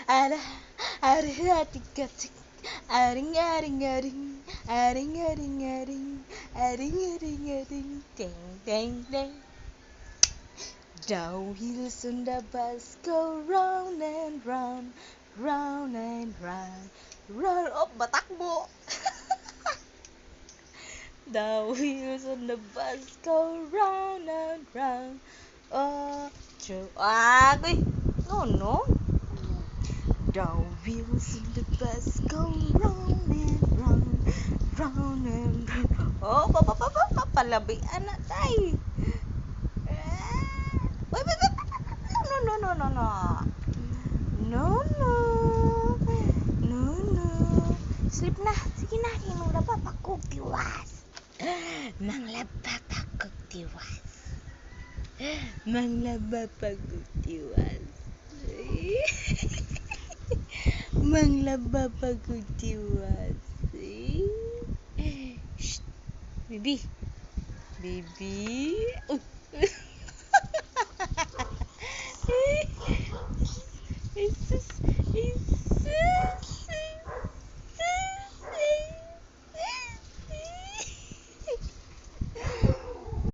Ada, atik-atik, aring-aring-aring, aring-aring-aring, aring-aring-aring, ding-ding-ding. The wheels on the bus go round and round, round and round, round. Oh, batakbo! The wheels on the bus go round and round. Oh, true. Ah, no, no. The wheels on the bus go round and round, round and round. Oh, palabian na tay. Wait, wait, wait. No, no, no, no, no. No, no. No, no. Sleep na. Sige na, manglaba pa kog tiwas. Manglaba pa kog tiwas. Manglaba pa kog tiwas. Manglaba pa kog tiwas. Shh. Baby. Baby.